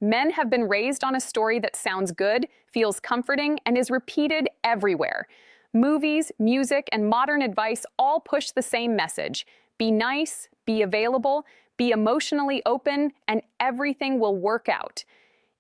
Men have been raised on a story that sounds good, feels comforting, and is repeated everywhere. Movies, music, and modern advice all push the same message. Be nice, be available, be emotionally open, and everything will work out.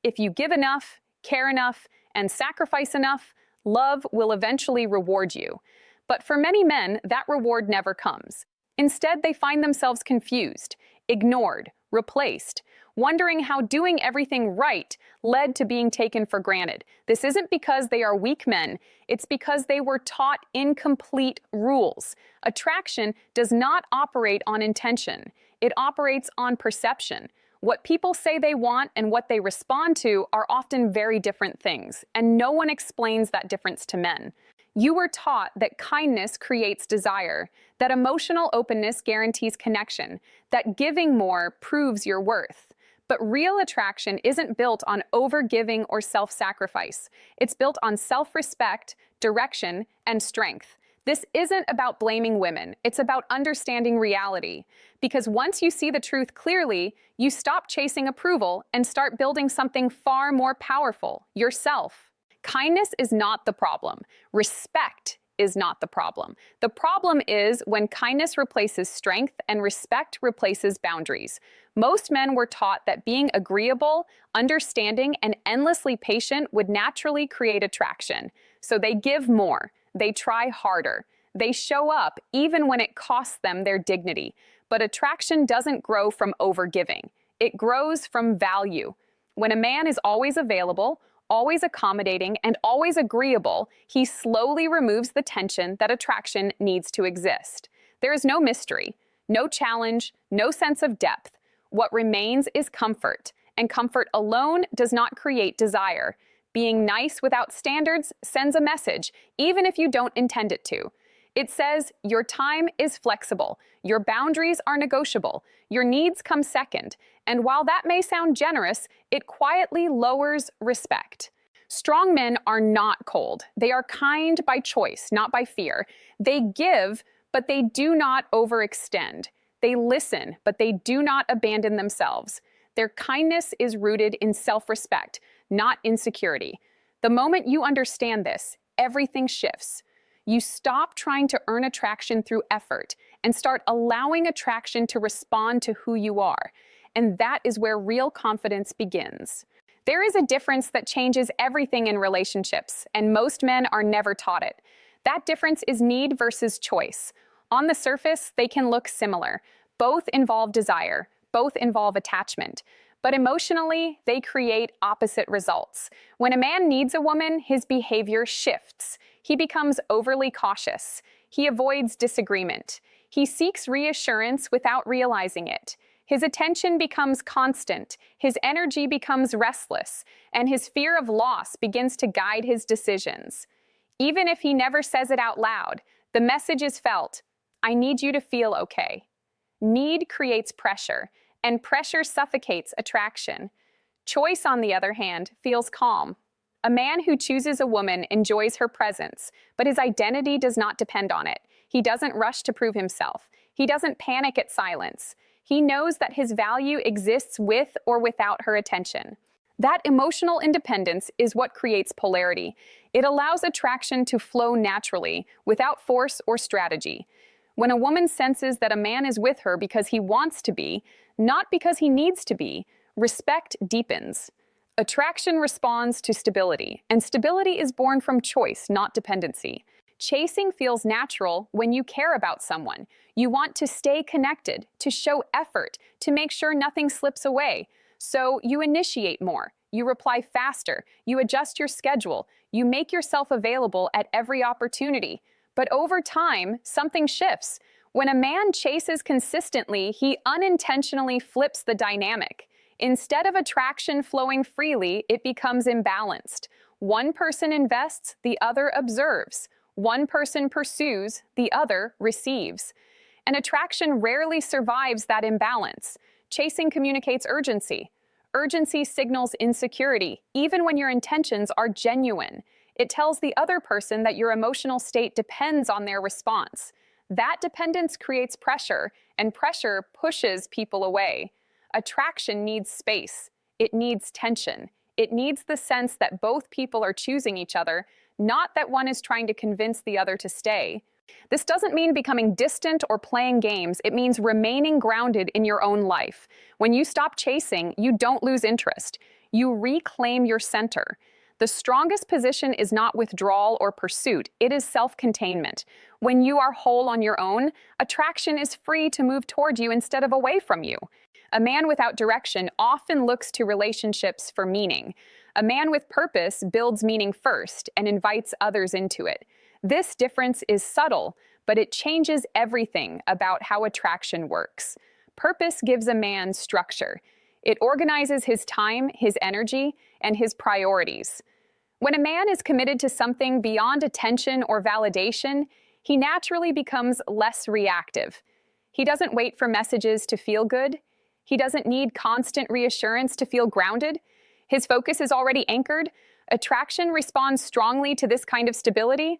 If you give enough, care enough, and sacrifice enough, love will eventually reward you. But for many men, that reward never comes. Instead, they find themselves confused, ignored, replaced, wondering how doing everything right led to being taken for granted. This isn't because they are weak men, it's because they were taught incomplete rules. Attraction does not operate on intention, it operates on perception. What people say they want and what they respond to are often very different things, and no one explains that difference to men. You were taught that kindness creates desire, that emotional openness guarantees connection, that giving more proves your worth. But real attraction isn't built on overgiving or self-sacrifice. It's built on self-respect, direction, and strength. This isn't about blaming women, it's about understanding reality. Because once you see the truth clearly, you stop chasing approval and start building something far more powerful, yourself. Kindness is not the problem. Respect is not the problem. The problem is when kindness replaces strength and respect replaces boundaries. Most men were taught that being agreeable, understanding, and endlessly patient would naturally create attraction. So they give more. They try harder. They show up even when it costs them their dignity. But attraction doesn't grow from overgiving. It grows from value. When a man is always available, always accommodating, and always agreeable, he slowly removes the tension that attraction needs to exist. There is no mystery, no challenge, no sense of depth. What remains is comfort, and comfort alone does not create desire. Being nice without standards sends a message, even if you don't intend it to. It says your time is flexible, your boundaries are negotiable, your needs come second, and while that may sound generous, it quietly lowers respect. Strong men are not cold. They are kind by choice, not by fear. They give, but they do not overextend. They listen, but they do not abandon themselves. Their kindness is rooted in self-respect, not insecurity. The moment you understand this, everything shifts. You stop trying to earn attraction through effort and start allowing attraction to respond to who you are. And that is where real confidence begins. There is a difference that changes everything in relationships, and most men are never taught it. That difference is need versus choice. On the surface, they can look similar. Both involve desire, both involve attachment. But emotionally, they create opposite results. When a man needs a woman, his behavior shifts. He becomes overly cautious. He avoids disagreement. He seeks reassurance without realizing it. His attention becomes constant, his energy becomes restless, and his fear of loss begins to guide his decisions. Even if he never says it out loud, the message is felt: I need you to feel okay. Need creates pressure, and pressure suffocates attraction. Choice, on the other hand, feels calm. A man who chooses a woman enjoys her presence, but his identity does not depend on it. He doesn't rush to prove himself. He doesn't panic at silence. He knows that his value exists with or without her attention. That emotional independence is what creates polarity. It allows attraction to flow naturally, without force or strategy. When a woman senses that a man is with her because he wants to be, not because he needs to be, respect deepens. Attraction responds to stability, and stability is born from choice, not dependency. Chasing feels natural when you care about someone. You want to stay connected, to show effort, to make sure nothing slips away. So you initiate more, you reply faster, you adjust your schedule, you make yourself available at every opportunity. But over time, something shifts. When a man chases consistently, he unintentionally flips the dynamic. Instead of attraction flowing freely, it becomes imbalanced. One person invests, the other observes. One person pursues, the other receives. And attraction rarely survives that imbalance. Chasing communicates urgency. Urgency signals insecurity, even when your intentions are genuine. It tells the other person that your emotional state depends on their response. That dependence creates pressure, and pressure pushes people away. Attraction needs space. it needs tension. It needs the sense that both people are choosing each other, not that one is trying to convince the other to stay. This doesn't mean becoming distant or playing games. It means remaining grounded in your own life. When you stop chasing, you don't lose interest. You reclaim your center. The strongest position is not withdrawal or pursuit. It is self-containment. When you are whole on your own, attraction is free to move toward you instead of away from you. A man without direction often looks to relationships for meaning. A man with purpose builds meaning first and invites others into it. This difference is subtle, but it changes everything about how attraction works. Purpose gives a man structure. It organizes his time, his energy, and his priorities. When a man is committed to something beyond attention or validation, he naturally becomes less reactive. He doesn't wait for messages to feel good. He doesn't need constant reassurance to feel grounded. His focus is already anchored. Attraction responds strongly to this kind of stability.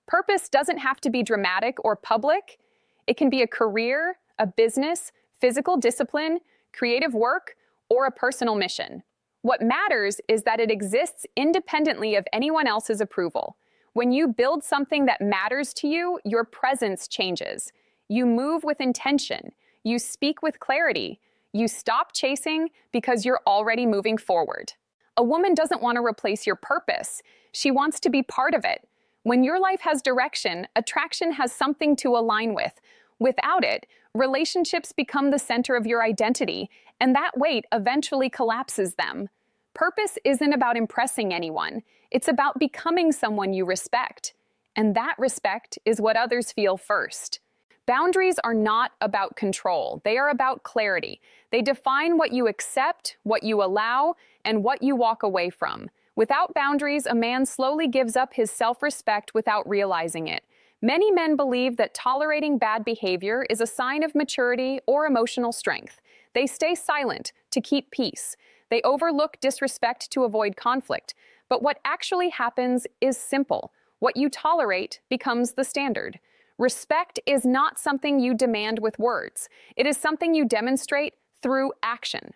Purpose doesn't have to be dramatic or public. It can be a career, a business, physical discipline, creative work, or a personal mission. What matters is that it exists independently of anyone else's approval. When you build something that matters to you, your presence changes. You move with intention. You speak with clarity. You stop chasing because you're already moving forward. A woman doesn't want to replace your purpose. She wants to be part of it. When your life has direction, attraction has something to align with. Without it, relationships become the center of your identity, and that weight eventually collapses them. Purpose isn't about impressing anyone. It's about becoming someone you respect. And that respect is what others feel first. Boundaries are not about control. They are about clarity. They define what you accept, what you allow, and what you walk away from. Without boundaries, a man slowly gives up his self-respect without realizing it. Many men believe that tolerating bad behavior is a sign of maturity or emotional strength. They stay silent to keep peace. They overlook disrespect to avoid conflict. But what actually happens is simple. What you tolerate becomes the standard. Respect is not something you demand with words. It is something you demonstrate through action.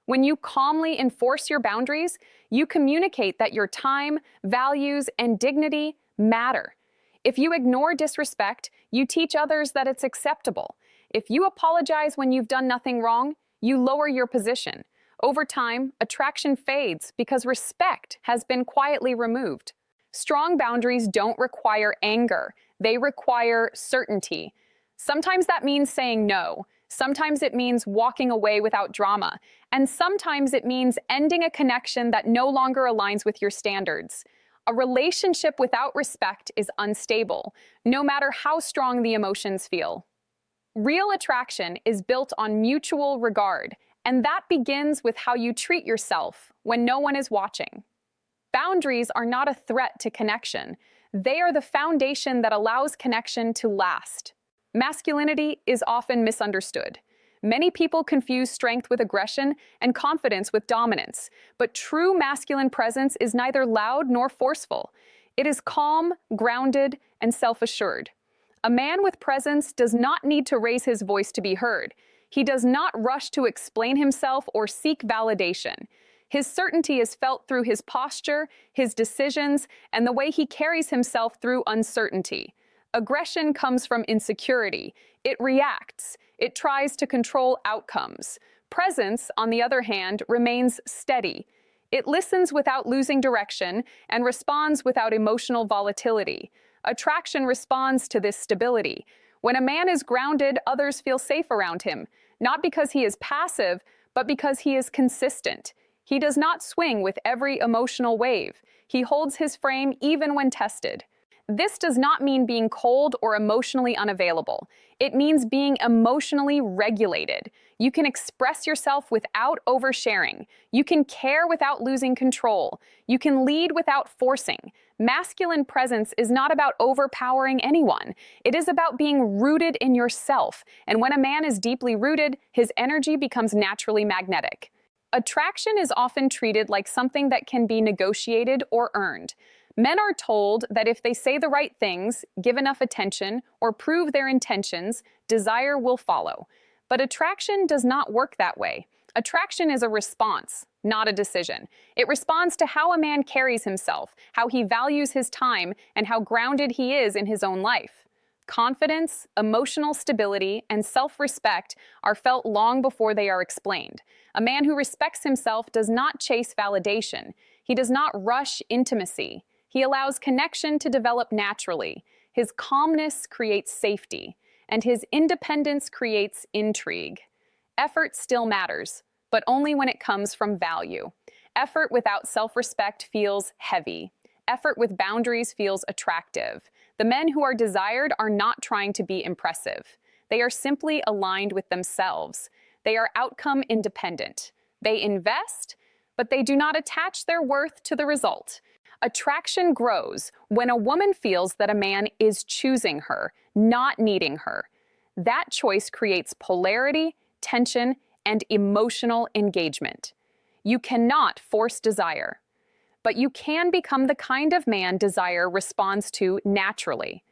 When you calmly enforce your boundaries, you communicate that your time, values, and dignity matter. If you ignore disrespect, you teach others that it's acceptable. If you apologize when you've done nothing wrong, you lower your position. Over time, attraction fades because respect has been quietly removed. Strong boundaries don't require anger. They require certainty. Sometimes that means saying no. Sometimes it means walking away without drama. And sometimes it means ending a connection that no longer aligns with your standards. A relationship without respect is unstable, no matter how strong the emotions feel. Real attraction is built on mutual regard, and that begins with how you treat yourself when no one is watching. Boundaries are not a threat to connection. They are the foundation that allows connection to last. Masculinity is often misunderstood. Many people confuse strength with aggression and confidence with dominance, but true masculine presence is neither loud nor forceful. It is calm, grounded, and self-assured. A man with presence does not need to raise his voice to be heard. He does not rush to explain himself or seek validation. His certainty is felt through his posture, his decisions, and the way he carries himself through uncertainty. Aggression comes from insecurity. It reacts. It tries to control outcomes. Presence, on the other hand, remains steady. It listens without losing direction and responds without emotional volatility. Attraction responds to this stability. When a man is grounded, others feel safe around him, not because he is passive, but because he is consistent. He does not swing with every emotional wave. He holds his frame even when tested. This does not mean being cold or emotionally unavailable. It means being emotionally regulated. You can express yourself without oversharing. You can care without losing control. You can lead without forcing. Masculine presence is not about overpowering anyone. It is about being rooted in yourself. And when a man is deeply rooted, his energy becomes naturally magnetic. Attraction is often treated like something that can be negotiated or earned. Men are told that if they say the right things, give enough attention, or prove their intentions, desire will follow. But attraction does not work that way. Attraction is a response, not a decision. It responds to how a man carries himself, how he values his time, and how grounded he is in his own life. Confidence, emotional stability, and self-respect are felt long before they are explained. A man who respects himself does not chase validation. He does not rush intimacy. He allows connection to develop naturally. His calmness creates safety, and his independence creates intrigue. Effort still matters, but only when it comes from value. Effort without self-respect feels heavy. Effort with boundaries feels attractive. The men who are desired are not trying to be impressive. They are simply aligned with themselves. They are outcome independent. They invest, but they do not attach their worth to the result. Attraction grows when a woman feels that a man is choosing her, not needing her. That choice creates polarity, tension, and emotional engagement. You cannot force desire, but you can become the kind of man desire responds to naturally.